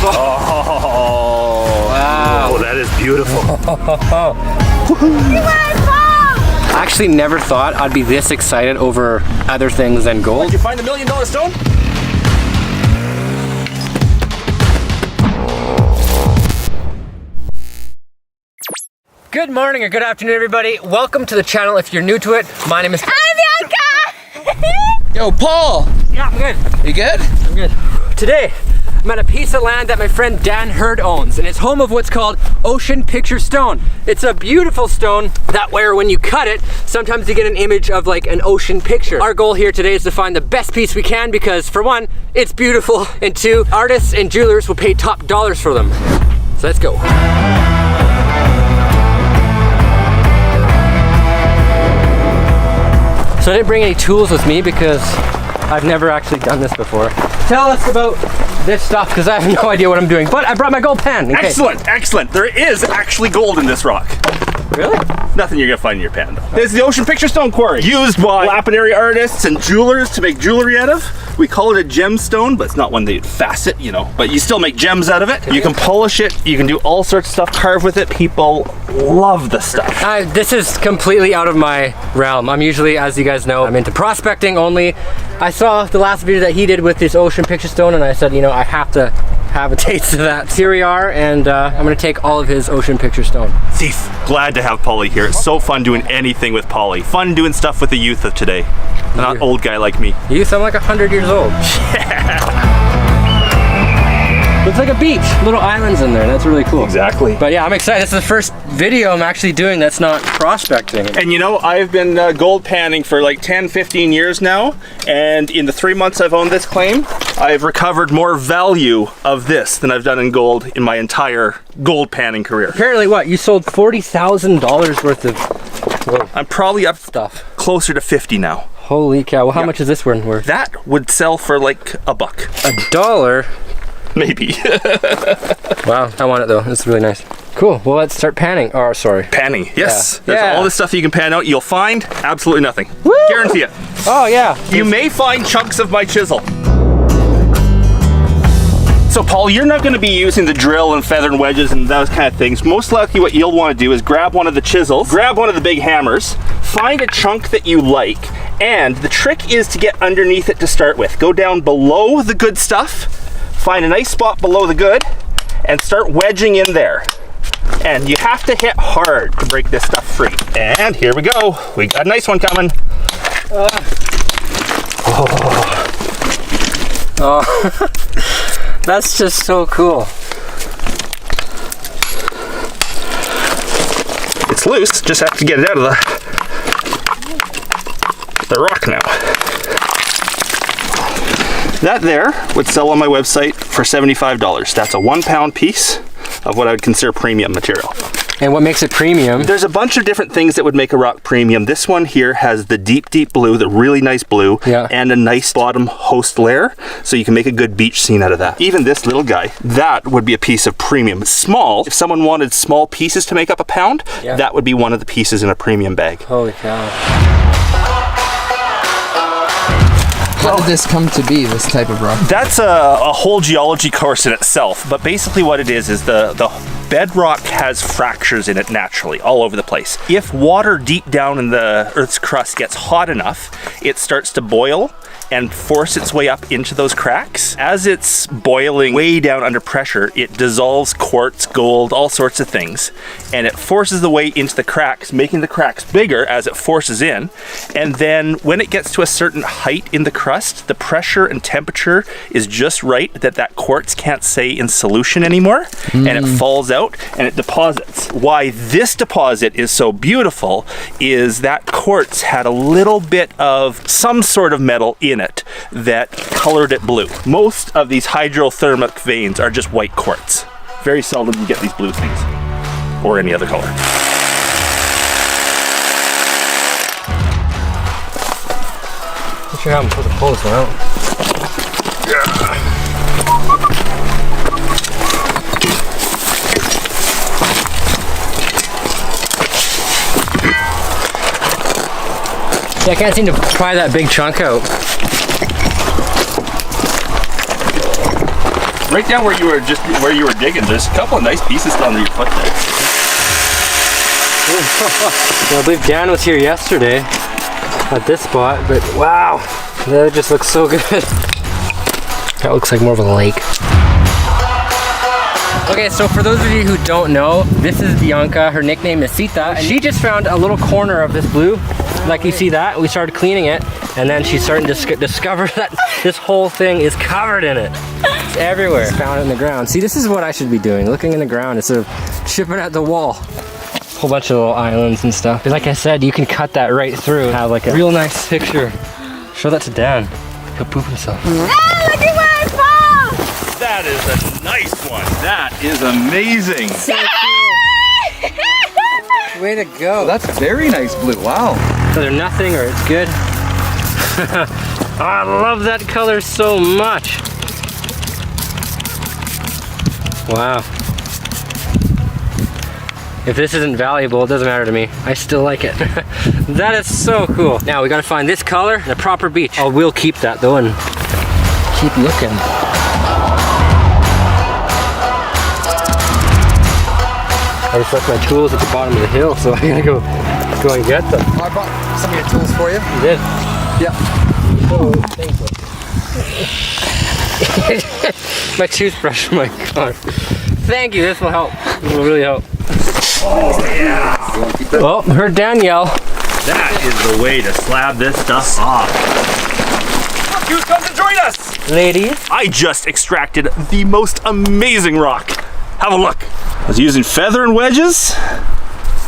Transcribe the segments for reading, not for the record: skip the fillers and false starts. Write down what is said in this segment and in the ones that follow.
Oh, wow. Oh, that is beautiful. I actually never thought I'd be this excited over other things than gold. Did you find the $1 million stone? Good morning or good afternoon, everybody. Welcome to the channel if you're new to it. My name is... I'm Bianca! Yo, Paul! Yeah, I'm good. You good? I'm good. Today, I'm at a piece of land that my friend Dan Hurd owns, and it's home of what's called Ocean Picture Stone. It's a beautiful stone that where when you cut it, sometimes you get an image of like an ocean picture. Our goal here today is to find the best piece we can because for one, it's beautiful, and two, artists and jewelers will pay top dollars for them. So let's go. So I didn't bring any tools with me because I've never actually done this before. Tell us about this stuff because I have no idea what I'm doing, but I brought my gold pen. Okay. Excellent, excellent. There is actually gold in this rock. Really? Nothing you're gonna find in your pan though. This is the Ocean Picture Stone quarry, used by lapidary artists and jewelers to make jewelry out of. We call it a gemstone, but it's not one that you'd facet, you know, but you still make gems out of it. You can polish it, you can do all sorts of stuff, carve with it. People love the stuff. This is completely out of my realm. I'm usually, as you guys know, I'm into prospecting only. I saw the last video that he did with this Ocean Picture Stone and I said, you know, I have to have a taste of that. Here we are, and I'm gonna take all of his Ocean Picture Stone. Thief, glad to have Polly here. It's so fun doing anything with Polly. Fun doing stuff with the youth of today. Not an old guy like me. Youth, I'm like 100 years old. Yeah. Looks like a beach, little islands in there. That's really cool. Exactly. But yeah, I'm excited. This is the first video I'm actually doing that's not prospecting. And you know, I've been gold panning for like 10, 15 years now. And in the 3 months I've owned this claim, I've recovered more value of this than I've done in gold in my entire gold panning career. Apparently what, you sold $40,000 worth of gold. I'm probably up stuff closer to 50 now. Holy cow. Well, how much is this one worth? That would sell for like $1. $1? Maybe. Wow, I want it though. It's really nice. Cool. Well, let's start panning. Oh, sorry. Panning. Yes. Yeah. There's all this stuff you can pan out. You'll find absolutely nothing. Woo! Guarantee it. Oh yeah. You may find chunks of my chisel. So Paul, you're not going to be using the drill and feather and wedges and those kind of things. Most likely what you'll want to do is grab one of the chisels, grab one of the big hammers, find a chunk that you like, and the trick is to get underneath it to start with. Go down below the good stuff, find a nice spot below the good, and start wedging in there. And you have to hit hard to break this stuff free. And here we go. We got a nice one coming. Oh. That's just so cool. It's loose, just have to get it out of the rock now. That there would sell on my website for $75. That's a 1 pound piece of what I would consider premium material. And what makes it premium? There's a bunch of different things that would make a rock premium. This one here has the deep, deep blue, the really nice blue, and a nice bottom host layer, so you can make a good beach scene out of that. Even this little guy, that would be a piece of premium. It's small. If someone wanted small pieces to make up a pound, that would be one of the pieces in a premium bag. Holy cow. How did this come to be, this type of rock? That's a whole geology course in itself, but basically what it is the bedrock has fractures in it naturally all over the place. If water deep down in the Earth's crust gets hot enough, it starts to boil and force its way up into those cracks. As it's boiling way down under pressure, it dissolves quartz, gold, all sorts of things, and it forces the way into the cracks, making the cracks bigger as it forces in. And then when it gets to a certain height in the crust, the pressure and temperature is just right that quartz can't stay in solution anymore, and it falls out and it deposits. Why this deposit is so beautiful is that quartz had a little bit of some sort of metal in it that colored it blue. Most of these hydrothermic veins are just white quartz. Very seldom you get these blue things, or any other color. Not sure how I'm supposed to pull this one out. Yeah, I can't seem to pry that big chunk out. Right down where you were digging, there's a couple of nice pieces down under your foot there. I believe Dan was here yesterday at this spot, but wow, that just looks so good. That looks like more of a lake. Okay, so for those of you who don't know, this is Bianca. Her nickname is Sita, and she just found a little corner of this blue. Like you see that, we started cleaning it, and then she's starting to discover that this whole thing is covered in it. It's everywhere. Just found it in the ground. See, this is what I should be doing, looking in the ground instead of chipping at the wall. Whole bunch of little islands and stuff. Like I said, you can cut that right through and have like a real nice picture. Show that to Dan. He'll poop himself. Ah, look at where I fall! That is a nice one. That is amazing. So cool. Way to go. That's very nice blue. Wow. Either nothing or it's good. Oh, I love that color so much. Wow. If this isn't valuable, it doesn't matter to me. I still like it. That is so cool. Now we gotta find this color, the proper beach. Oh, we'll keep that though and keep looking. I just left my tools at the bottom of the hill, so I'm gonna go and get them. I brought some of your tools for you. You did? Yeah. Oh, thank you. My toothbrush, my God. Thank you, this will help. This will really help. Oh yeah. Oh, heard Danielle. That is the way to slab this stuff off. Look who's come to join us! Ladies. I just extracted the most amazing rock. Have a look. I was using feather and wedges.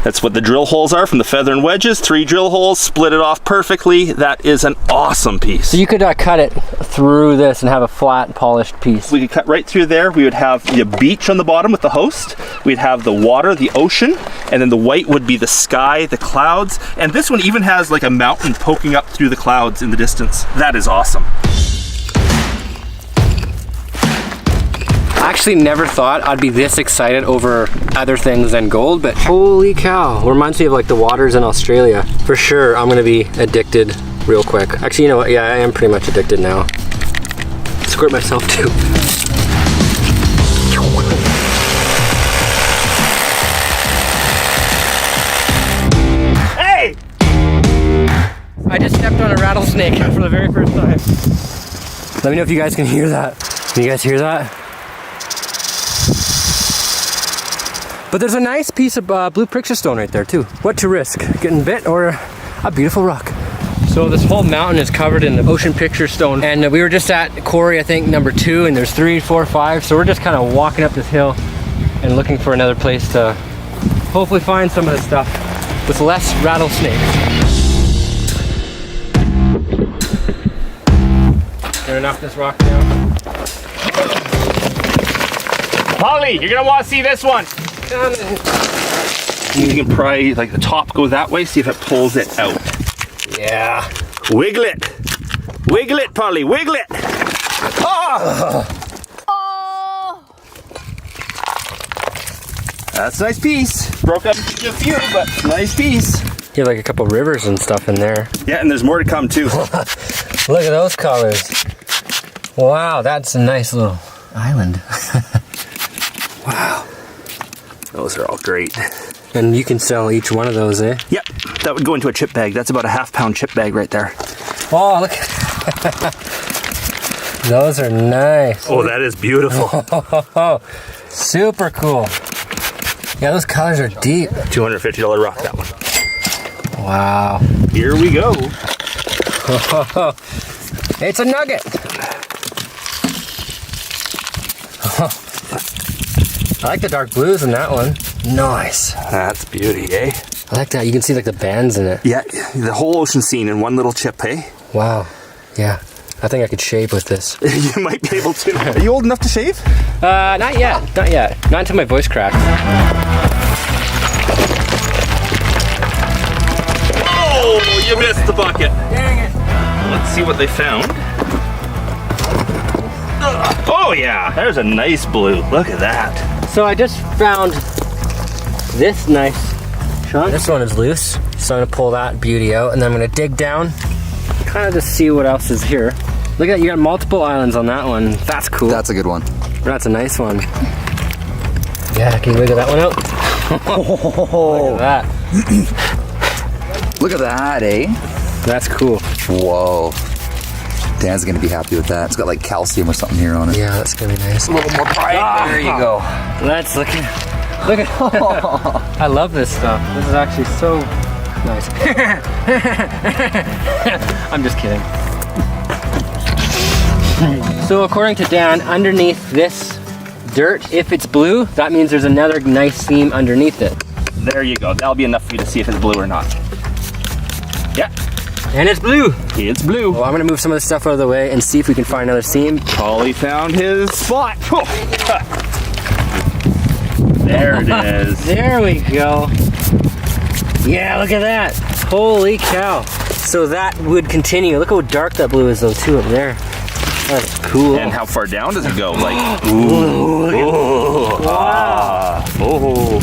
That's what the drill holes are from the feather and wedges. 3 drill holes, split it off perfectly. That is an awesome piece. So you could cut it through this and have a flat, polished piece. We could cut right through there. We would have the beach on the bottom with the host. We'd have the water, the ocean, and then the white would be the sky, the clouds. And this one even has like a mountain poking up through the clouds in the distance. That is awesome. I actually never thought I'd be this excited over other things than gold, but holy cow. Reminds me of like the waters in Australia. For sure, I'm gonna be addicted real quick. Actually, you know what? Yeah, I am pretty much addicted now. Squirt myself too. Hey! I just stepped on a rattlesnake for the very first time. Let me know if you guys can hear that. Can you guys hear that? But there's a nice piece of blue picture stone right there too. What to risk? Getting bit or a beautiful rock? So this whole mountain is covered in the ocean picture stone. And we were just at quarry, I think, number 2, and there's 3, 4, 5. So we're just kind of walking up this hill and looking for another place to hopefully find some of this stuff with less rattlesnakes. Gonna knock this rock down. Polly, you're gonna want to see this one. You can pry like the top, go that way, see if it pulls it out. Yeah. Wiggle it. Wiggle it, Polly, wiggle it. Oh! Oh! That's a nice piece. Broke up a few, but nice piece. You have like a couple rivers and stuff in there. Yeah, and there's more to come too. Look at those colors. Wow, that's a nice little island. Wow. Those are all great. And you can sell each one of those, eh? Yep, that would go into a chip bag. That's about a ½ chip bag right there. Oh, look. Those are nice. Oh, that is beautiful. Super cool. Yeah, those colors are deep. $250 rock, that one. Wow. Here we go. It's a nugget. I like the dark blues in that one. Nice. That's beauty, eh? I like that. You can see like the bands in it. Yeah, the whole ocean scene in one little chip, eh? Wow. Yeah. I think I could shave with this. You might be able to. Are you old enough to shave? Not yet. Not yet. Not until my voice cracks. Oh, you missed the bucket. Dang it. Let's see what they found. Oh yeah, there's a nice blue. Look at that. So I just found this nice chunk. This one is loose, so I'm gonna pull that beauty out, and then I'm gonna dig down, kind of just see what else is here. Look at that, you got multiple islands on that one. That's cool. That's a good one. That's a nice one. Yeah, can you wiggle that one out? Look at that. Look at that, eh? That's cool. Whoa. Dan's gonna be happy with that. It's got like calcium or something here on it. Yeah, that's gonna be nice. A little more pride. There you go. Let's look at I love this stuff. This is actually so nice. I'm just kidding. So according to Dan, underneath this dirt, if it's blue, that means there's another nice seam underneath it. There you go. That'll be enough for you to see if it's blue or not. Yeah, And it's blue. it's blue. Well, I'm gonna move some of this stuff out of the way and see if we can find another seam. Paulie found his spot. There it is. There we go. Yeah, look at that. Holy cow. So that would continue. Look how dark that blue is though too up there. That's cool. And how far down does it go? Like, ooh, oh.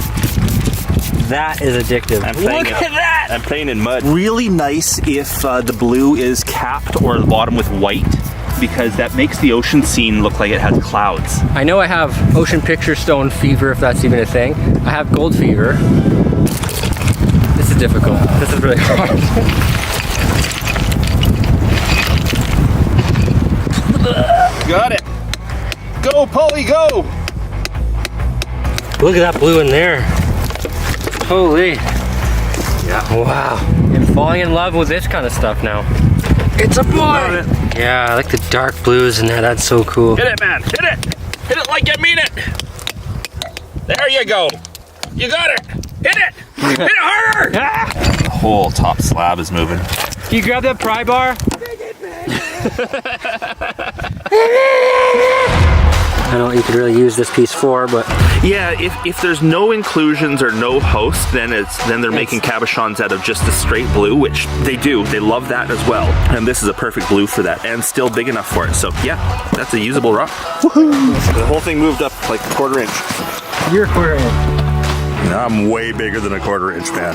That is addictive. Look at that! I'm playing in mud. Really nice if the blue is capped or the bottom with white, because that makes the ocean scene look like it has clouds. I know I have ocean picture stone fever, if that's even a thing. I have gold fever. This is difficult. This is really hard. Got it. Go, Paulie, go! Look at that blue in there. Holy. Yeah. Wow. I'm falling in love with this kind of stuff now. It's a boy! Yeah, I like the dark blues and that. That's so cool. Hit it, man. Hit it. Hit it like you mean it. There you go. You got it. Hit it. Hit it harder. The whole top slab is moving. Can you grab that pry bar? I don't know what you could really use this piece for, but Yeah, if there's no inclusions or no host, then they're making cabochons out of just the straight blue, which they do. They love that as well. And this is a perfect blue for that, and still big enough for it. So yeah, that's a usable rock. Woohoo! The whole thing moved up like a quarter inch. you're a quarter inch. I'm way bigger than a quarter inch, man.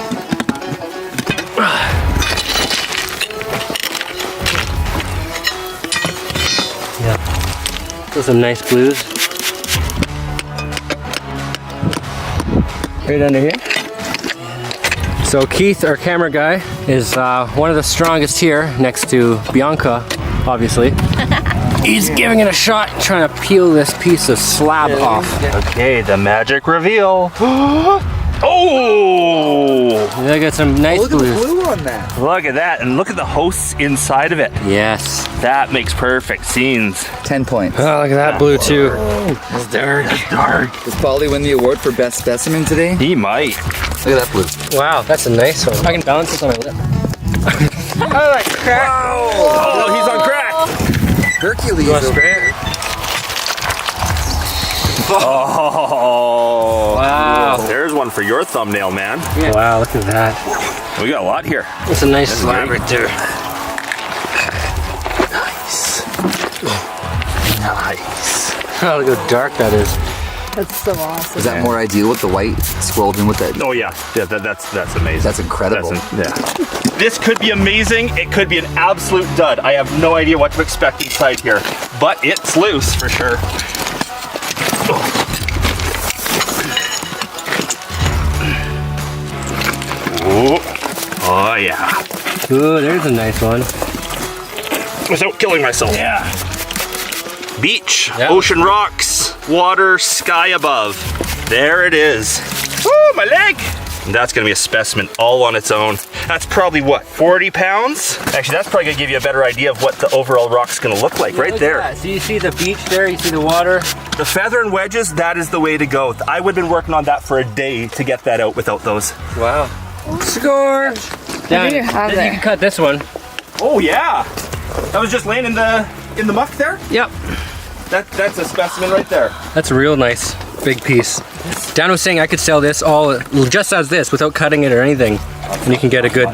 Yeah. Those are some nice blues. Right under here. So Keith, our camera guy, is one of the strongest here, next to Bianca, obviously. He's giving it a shot, trying to peel this piece of slab off. Okay, the magic reveal. Oh! I got some nice Look at the blues. blue on that. Look at that, and look at the hosts inside of it. Yes. That makes perfect scenes. 10 points. Oh, look at that blue too. It's dark. It's dark. Does Paulie win the award for best specimen today? He might. Look at that blue. Wow, that's a nice one. I can balance this on my lip. Oh, like crack. Oh, he's on crack. Hercules. You want to over spray it? Oh. Wow. There's one for your thumbnail, man. Yeah. Wow, look at that. We got a lot here. That's a nice slab great. right there. Nice. Oh, look how dark that is. That's so awesome. Is that more ideal with the white scrolled in with that? Oh yeah, that's amazing. That's incredible. Yeah. This could be amazing. It could be an absolute dud. I have no idea what to expect inside here, but it's loose for sure. Oh, oh yeah. Ooh, there's a nice one. Without killing myself. Yeah. Beach, Yeah. ocean rocks, water, sky above. There it is. Woo, my leg. And that's gonna be a specimen all on its own. That's probably what, 40 pounds? Actually, that's probably gonna give you a better idea of what the overall rock's gonna look like right Look there. at that. So you see the beach there, you see the water. The feather and wedges, that is the way to go. I would have been working on that for a day to get that out without those. Wow. Score! Dan, do you have you there? can cut this one. Oh yeah. That was just laying in the muck there? Yep. That's a specimen right there. That's a real nice big piece. Dan was saying I could sell this all just as this without cutting it or anything. And you can get a good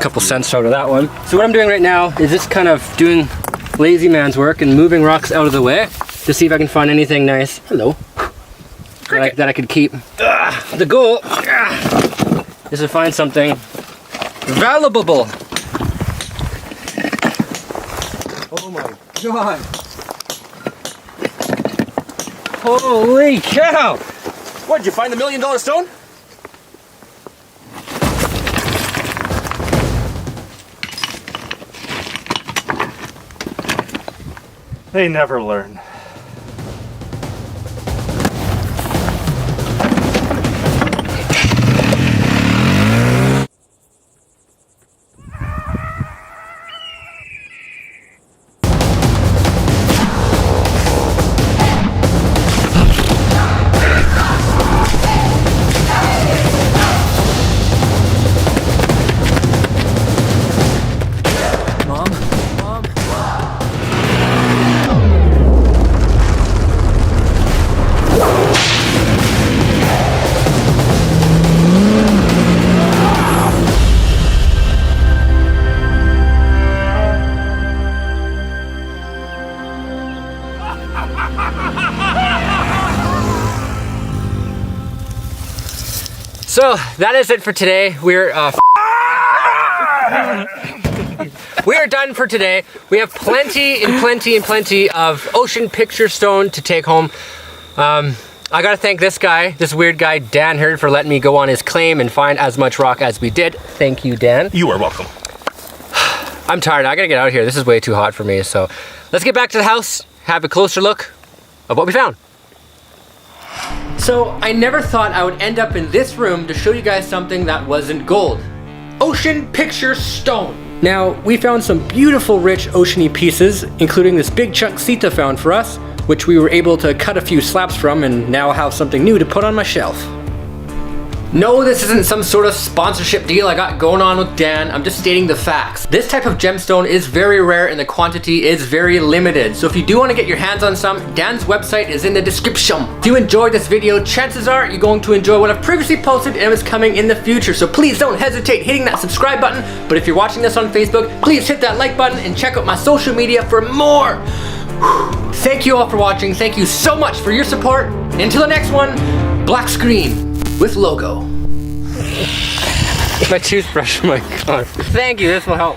couple cents out of that one. So what I'm doing right now is just kind of doing lazy man's work and moving rocks out of the way to see if I can find anything nice. Hello. That I could keep. The goal is to find something valuable. Oh my God. Holy cow. What, did you find the $1 million stone? They never learn. So that is it for today. We're we're done for today. We have plenty of ocean picture stone to take home. I gotta thank this guy, this weird guy, Dan Hurd, for letting me go on his claim and find as much rock as we did. Thank you, Dan. You are welcome. I'm tired. I gotta get out of here. This is way too hot for me. So let's get back to the house, have a closer look of what we found. So I never thought I would end up in this room to show you guys something that wasn't gold. Ocean picture stone. Now, we found some beautiful rich oceany pieces, including this big chunk Sita found for us, which we were able to cut a few slabs from and now have something new to put on my shelf. No, this isn't some sort of sponsorship deal I got going on with Dan. I'm just stating the facts. This type of gemstone is very rare and the quantity is very limited. So if you do want to get your hands on some, Dan's website is in the description. If you enjoyed this video, chances are you're going to enjoy what I've previously posted and what's coming in the future. So please don't hesitate hitting that subscribe button. But if you're watching this on Facebook, please hit that like button and check out my social media for more. Thank you all for watching. Thank you so much for your support. And until the next one, black screen with logo. My toothbrush, oh my God. Thank you, this will help.